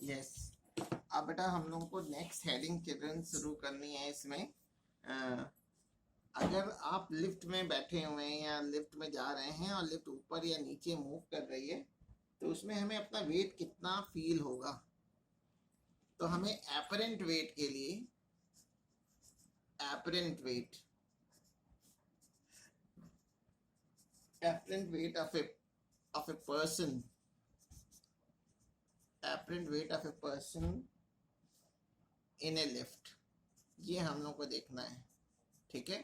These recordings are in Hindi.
यस। अब बेटा हम लोगों को नेक्स्ट हेडिंग चिल्ड्रन शुरू करनी है। इसमें अगर आप लिफ्ट में बैठे हुए हैं या लिफ्ट में जा रहे हैं और लिफ्ट ऊपर या नीचे मूव कर रही है तो उसमें हमें अपना वेट कितना फील होगा। तो हमें एपरेंट वेट के लिए apparent weight of a person apparent weight of a person in a lift, ये हम लोग को देखना है। ठीक है,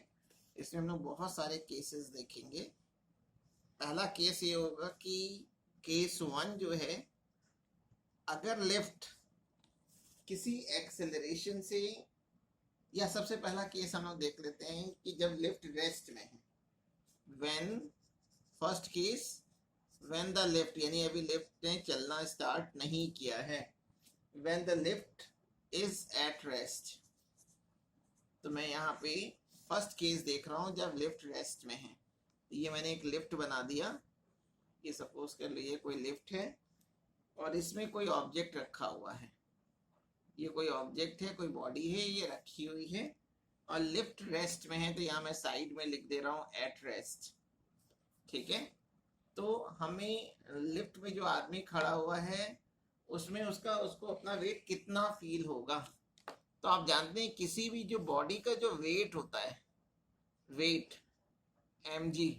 इसमें हम लोग बहुत सारे केसेस देखेंगे। पहला केस ये होगा कि केस 1 जो है, अगर लिफ्ट किसी एक्सेलरेशन से, या सबसे पहला केस हम लोग देख लेते हैं कि जब लिफ्ट रेस्ट में है। When first case when the lift, यानी अभी लिफ्ट ने चलना स्टार्ट नहीं किया है, when the lift is at rest। तो मैं यहाँ पे फर्स्ट केस देख रहा हूँ जब लिफ्ट रेस्ट में है। तो ये मैंने एक लिफ्ट बना दिया। ये सपोज कर लीजिए कोई लिफ्ट है और इसमें कोई ऑब्जेक्ट रखा हुआ है। ये कोई ऑब्जेक्ट है, कोई बॉडी है, ये रखी हुई है और लिफ्ट रेस्ट में है। तो यहाँ मैं साइड में लिख दे रहा हूँ एट रेस्ट। ठीक है, तो हमें लिफ्ट में जो आदमी खड़ा हुआ है उसमें उसको अपना वेट कितना फील होगा। तो आप जानते हैं किसी भी जो बॉडी का जो वेट होता है, वेट mg,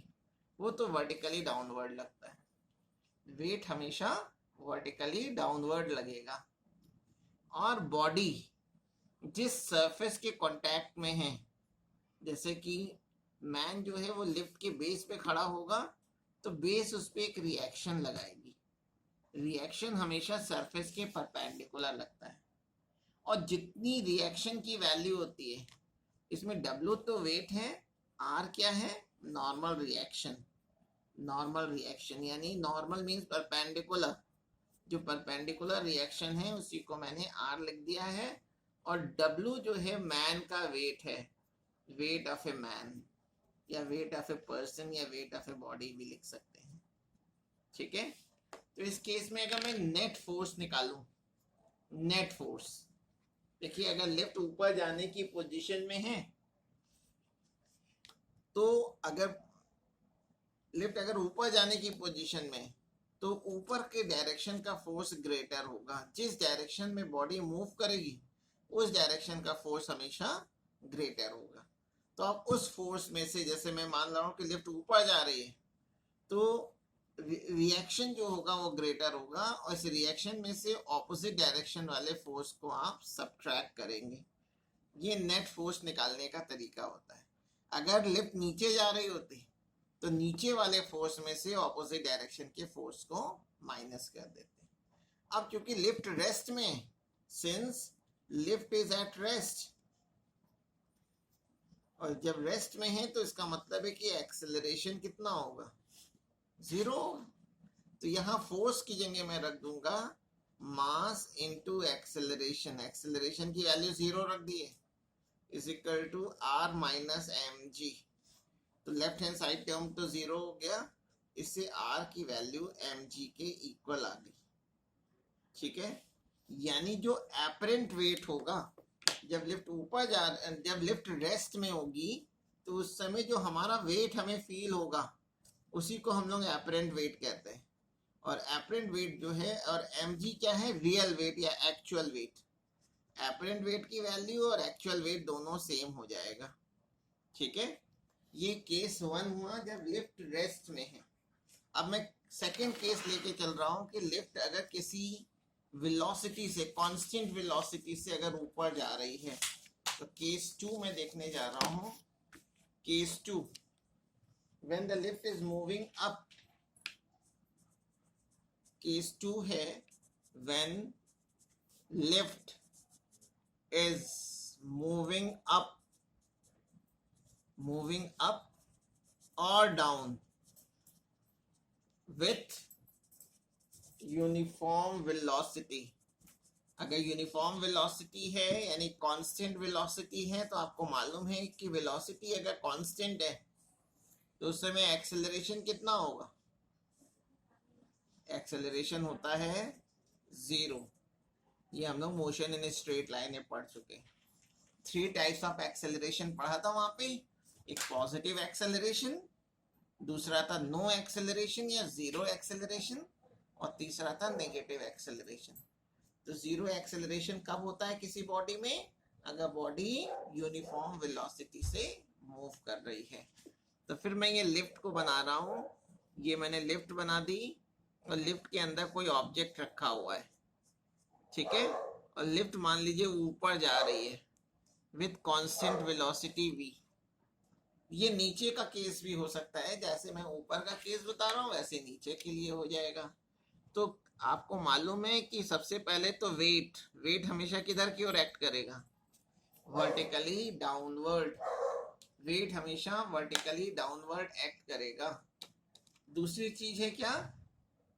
वो तो वर्टिकली डाउनवर्ड लगता है। वेट हमेशा वर्टिकली डाउनवर्ड लगेगा। और बॉडी जिस सरफेस के कांटेक्ट में है, जैसे कि मैन जो है वो लिफ्ट के बेस पे खड़ा होगा तो बेस उस पर एक रिएक्शन लगाएगी। रिएक्शन हमेशा सरफेस के परपेंडिकुलर लगता है। और जितनी रिएक्शन की वैल्यू होती है, इसमें W तो वेट है, R क्या है, नॉर्मल रिएक्शन। नॉर्मल रिएक्शन यानी नॉर्मल मीन्स परपेंडिकुलर। जो परपेंडिकुलर रिएक्शन है उसी को मैंने R लिख दिया है। और W जो है मैन का वेट है, वेट ऑफ ए मैन या वेट ऑफ ए पर्सन या वेट ऑफ ए बॉडी भी लिख सकते हैं। ठीक है, तो इस केस में अगर मैं नेट फोर्स निकालूं, नेट फोर्स देखिए, अगर लिफ्ट ऊपर जाने की पोजीशन में है तो अगर लिफ्ट अगर ऊपर जाने की पोजीशन में तो ऊपर के डायरेक्शन का फोर्स ग्रेटर होगा। जिस डायरेक्शन में बॉडी मूव करेगी उस डायरेक्शन का फोर्स हमेशा ग्रेटर होगा। तो आप उस फोर्स में से, जैसे मैं मान रहा हूं कि लिफ्ट ऊपर जा रही है तो रिएक्शन जो होगा वो ग्रेटर होगा और इस रिएक्शन में से ऑपोजिट डायरेक्शन वाले फोर्स को आप सबट्रैक्ट करेंगे। ये नेट फोर्स निकालने का तरीका होता है। अगर लिफ्ट नीचे जा रही होती तो नीचे वाले फोर्स में से ऑपोजिट डायरेक्शन के फोर्स को माइनस कर देते। अब चूंकि लिफ्ट रेस्ट में, since lift is at rest, और जब रेस्ट में है तो इसका मतलब है कि एक्सेलरेशन कितना होगा, 0। तो यहाँ फोर्स की जगह मैं रख दूंगा मास इनटू एक्सेलरेशन। एक्सेलरेशन की वैल्यू 0 रख दी है, is equal to R minus mg। तो लेफ्ट हैंड साइड टर्म तो 0 हो गया, इससे R की वैल्यू mg के इक्वल आ गई। ठीक है, यानी जो एपरेंट वेट होगा जब लिफ्ट जब लिफ्ट रेस्ट में होगी तो उस समय जो हमारा वेट हमें फील होगा उसी को हम लोग एपरेंट वेट कहते हैं। और एपरेंट वेट जो है, और mg क्या है, रियल वेट या एक्चुअल वेट। एपरेंट वेट की वैल्यू और एक्चुअल वेट दोनों सेम हो जाएगा। ठीक है, ये केस 1 हुआ जब लिफ्ट रेस्ट में है। अब मैं सेकेंड केस लेके चल रहा हूं कि लिफ्ट अगर किसी वेलोसिटी से, कांस्टेंट वेलोसिटी से अगर ऊपर जा रही है तो केस 2 में देखने जा रहा हूं। Case 2, when the lift is moving up. Case 2 है when lift is moving up और डाउन विथ यूनिफॉर्म वेलोसिटी। अगर यूनिफॉर्म वेलोसिटी है यानी कांस्टेंट वेलोसिटी है तो आपको मालूम है कि वेलोसिटी अगर कांस्टेंट है तो उस समय एक्सेलरेशन कितना होगा, एक्सेलरेशन होता है 0। ये हम लोग मोशन इन स्ट्रेट लाइन में पढ़ चुके। 3 टाइप्स ऑफ एक्सेलरेशन पढ़ा था वहां पे। एक पॉजिटिव एक्सेलरेशन, दूसरा था नो एक्सेलरेशन या जीरो एक्सेलरेशन, और तीसरा था नेगेटिव एक्सेलरेशन। तो जीरो एक्सेलरेशन कब होता है किसी बॉडी में? अगर बॉडी यूनिफॉर्म वेलोसिटी से मूव कर रही है। तो फिर मैं ये लिफ्ट को बना रहा हूँ, ये मैंने लिफ्ट बना दी, और लिफ्ट के अंदर कोई ऑब्जेक्ट रखा हुआ है, ठीक है, और लिफ्ट मान लीजिए ऊपर जा रही है विथ कांस्टेंट वेलोसिटी v। ये नीचे का केस भी हो सकता है, जैसे मैं ऊपर का केस बता रहा हूँ वैसे नीचे के लिए हो जाएगा। तो आपको मालूम है कि सबसे पहले तो वेट हमेशा किधर की ओर एक्ट करेगा? Vertically downward. वेट हमेशा वर्टिकली डाउनवर्ड एक्ट करेगा। दूसरी चीज है क्या?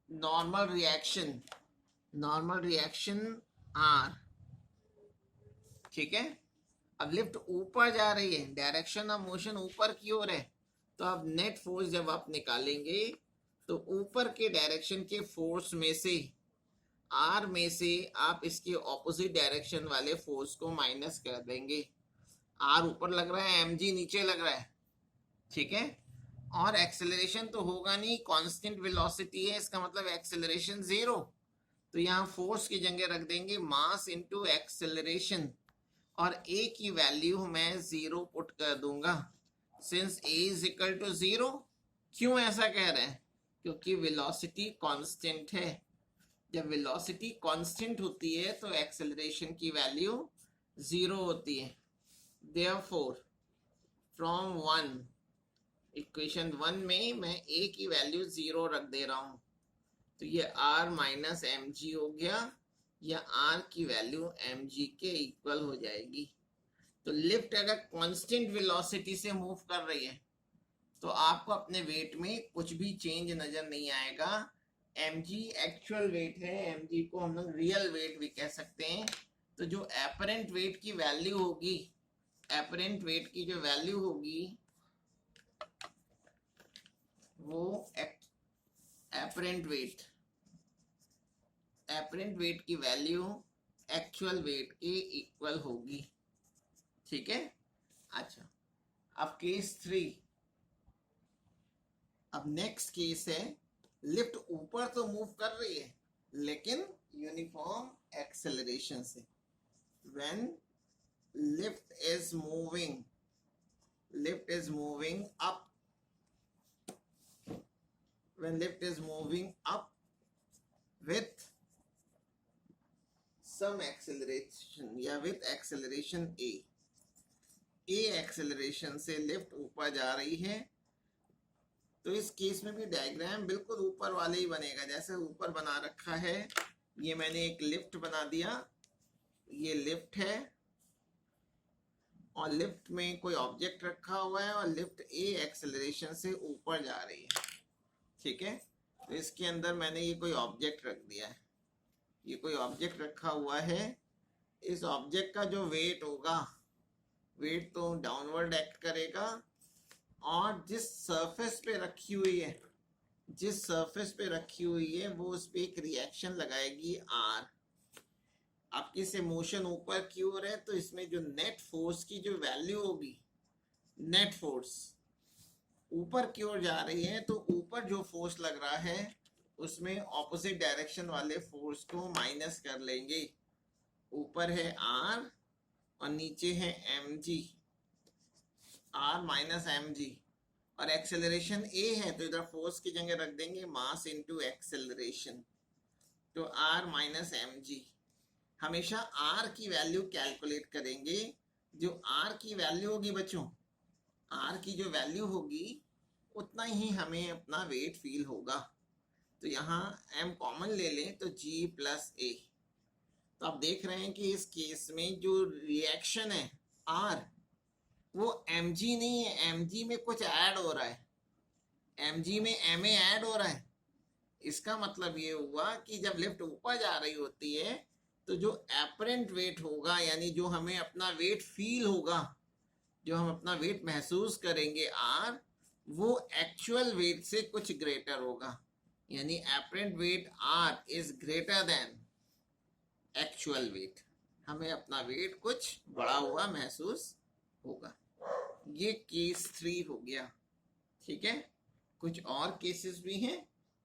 Normal reaction. Normal reaction R, ठीक है। अब लिफ्ट ऊपर जा रही है, डायरेक्शन ऑफ मोशन ऊपर की ओर है, तो अब नेट फोर्स जब आप निकालेंगे तो ऊपर के डायरेक्शन के फोर्स में से, आर में से आप इसके ऑपोजिट डायरेक्शन वाले फोर्स को माइनस कर देंगे। आर ऊपर लग रहा है, mg नीचे लग रहा है, ठीक है। और एक्सेलरेशन तो होगा नहीं, कांस्टेंट वेलोसिटी है, इसका मतलब एक्सेलरेशन जीरो। तो यहाँ फोर्स की जगह रख देंगे मास इनटू एक्सेलरेशन, और a की वैल्यू मैं जीरो पुट कर दूंगा, since a is equal to zero. क्यों ऐसा कह रहे हैं? क्योंकि वेलोसिटी कांस्टेंट है। जब वेलोसिटी कांस्टेंट होती है तो एक्सेलरेशन की वैल्यू जीरो होती है। देयरफॉर फ्रॉम 1, इक्वेशन 1 में मैं a की वैल्यू जीरो रख दे रहा हूं, तो ये r माइनस एम जी हो गया, या r की वैल्यू mg के इक्वल हो जाएगी। तो लिफ्ट अगर कांस्टेंट वेलोसिटी से मूव कर रही है तो आपको अपने वेट में कुछ भी चेंज नजर नहीं आएगा। mg एक्चुअल वेट है, mg को हम लोग रियल वेट भी कह सकते हैं। तो जो एपरेंट वेट की वैल्यू होगी, एपरेंट वेट की जो वैल्यू होगी वो एपरेंट वेट की वैल्यू एक्चुअल वेट के इक्वल होगी, ठीक है। अच्छा, अब केस 3। अब नेक्स्ट केस है, लिफ्ट ऊपर तो मूव कर रही है लेकिन यूनिफॉर्म एक्सेलरेशन से। When lift is moving up, when lift is moving up with some acceleration या with acceleration a एक्सेलरेशन से लिफ्ट ऊपर जा रही है, तो इस केस में भी डायग्राम बिल्कुल ऊपर वाले ही बनेगा जैसे ऊपर बना रखा है। ये मैंने एक लिफ्ट बना दिया, ये लिफ्ट है और लिफ्ट में कोई ऑब्जेक्ट रखा हुआ है और लिफ्ट a एक्सेलरेशन से ऊपर जा रही है, ठीक है। तो इसके अंदर मैंने ये कोई ऑब्जेक्ट रख दिया है, ये कोई ऑब्जेक्ट रखा हुआ है। इस ऑब्जेक्ट का जो वेट होगा, वेट तो डाउनवर्ड एक्ट करेगा, और जिस सरफेस पे रखी हुई है वो उस पे एक रिएक्शन लगाएगी R। आपकी से मोशन ऊपर की ओर है तो इसमें जो नेट फोर्स की जो वैल्यू होगी, नेट फोर्स ऊपर की ओर जा रही है तो ऊपर जो फोर्स लग रहा है उसमें ऑपोजिट डायरेक्शन वाले फोर्स को माइनस कर लेंगे। ऊपर है R और नीचे है mg, R माइनस mg, और एक्सेलरेशन a है तो इधर फोर्स की जगह रख देंगे मास इनटू एक्सेलरेशन, तो R माइनस mg। हमेशा R की वैल्यू कैलकुलेट करेंगे, जो R की वैल्यू होगी बच्चों, R की जो वैल्यू होगी उतना ही हमें अपना वेट फील होगा। तो यहाँ m कॉमन ले लें तो g प्लस a। तो आप देख रहे हैं कि इस केस में जो रिएक्शन है R वो mg नहीं है, mg में कुछ ऐड हो रहा है, mg में ma ऐड हो रहा है। इसका मतलब ये हुआ कि जब लिफ्ट ऊपर जा रही होती है तो जो एपरेंट वेट होगा, यानी जो हमें अपना वेट फील होगा, जो हम अपना वेट महसूस करेंगे R, वो एक्चुअल वेट से कुछ ग्रेटर होगा, यानी apparent wait R is greater than actual wait, हमें अपना वेट कुछ बढ़ा हुआ महसूस होगा। ये केस 3 हो गया। ठीक है, कुछ और केसेस भी हैं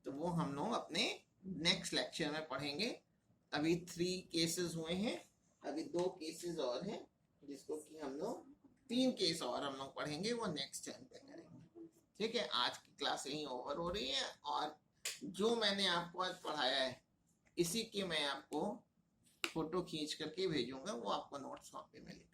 तो वो हम लोग अपने नेक्स्ट लेक्चर में पढ़ेंगे। अभी 3 केसेस हुए हैं, अभी 2 केसेस और हैं जिसको कि हम लोग 3 केस और हम लोग पढ़ेंगे, वो नेक्स्ट टाइम पे करेंगे। ठीक है, आज की क्लास यहीं ओवर हो रही है और जो मैंने आपको आज पढ़ाया है इसी की मैं आपको फोटो खींच करके भेजूंगा, वो आपको नोट्स कॉपी में लिख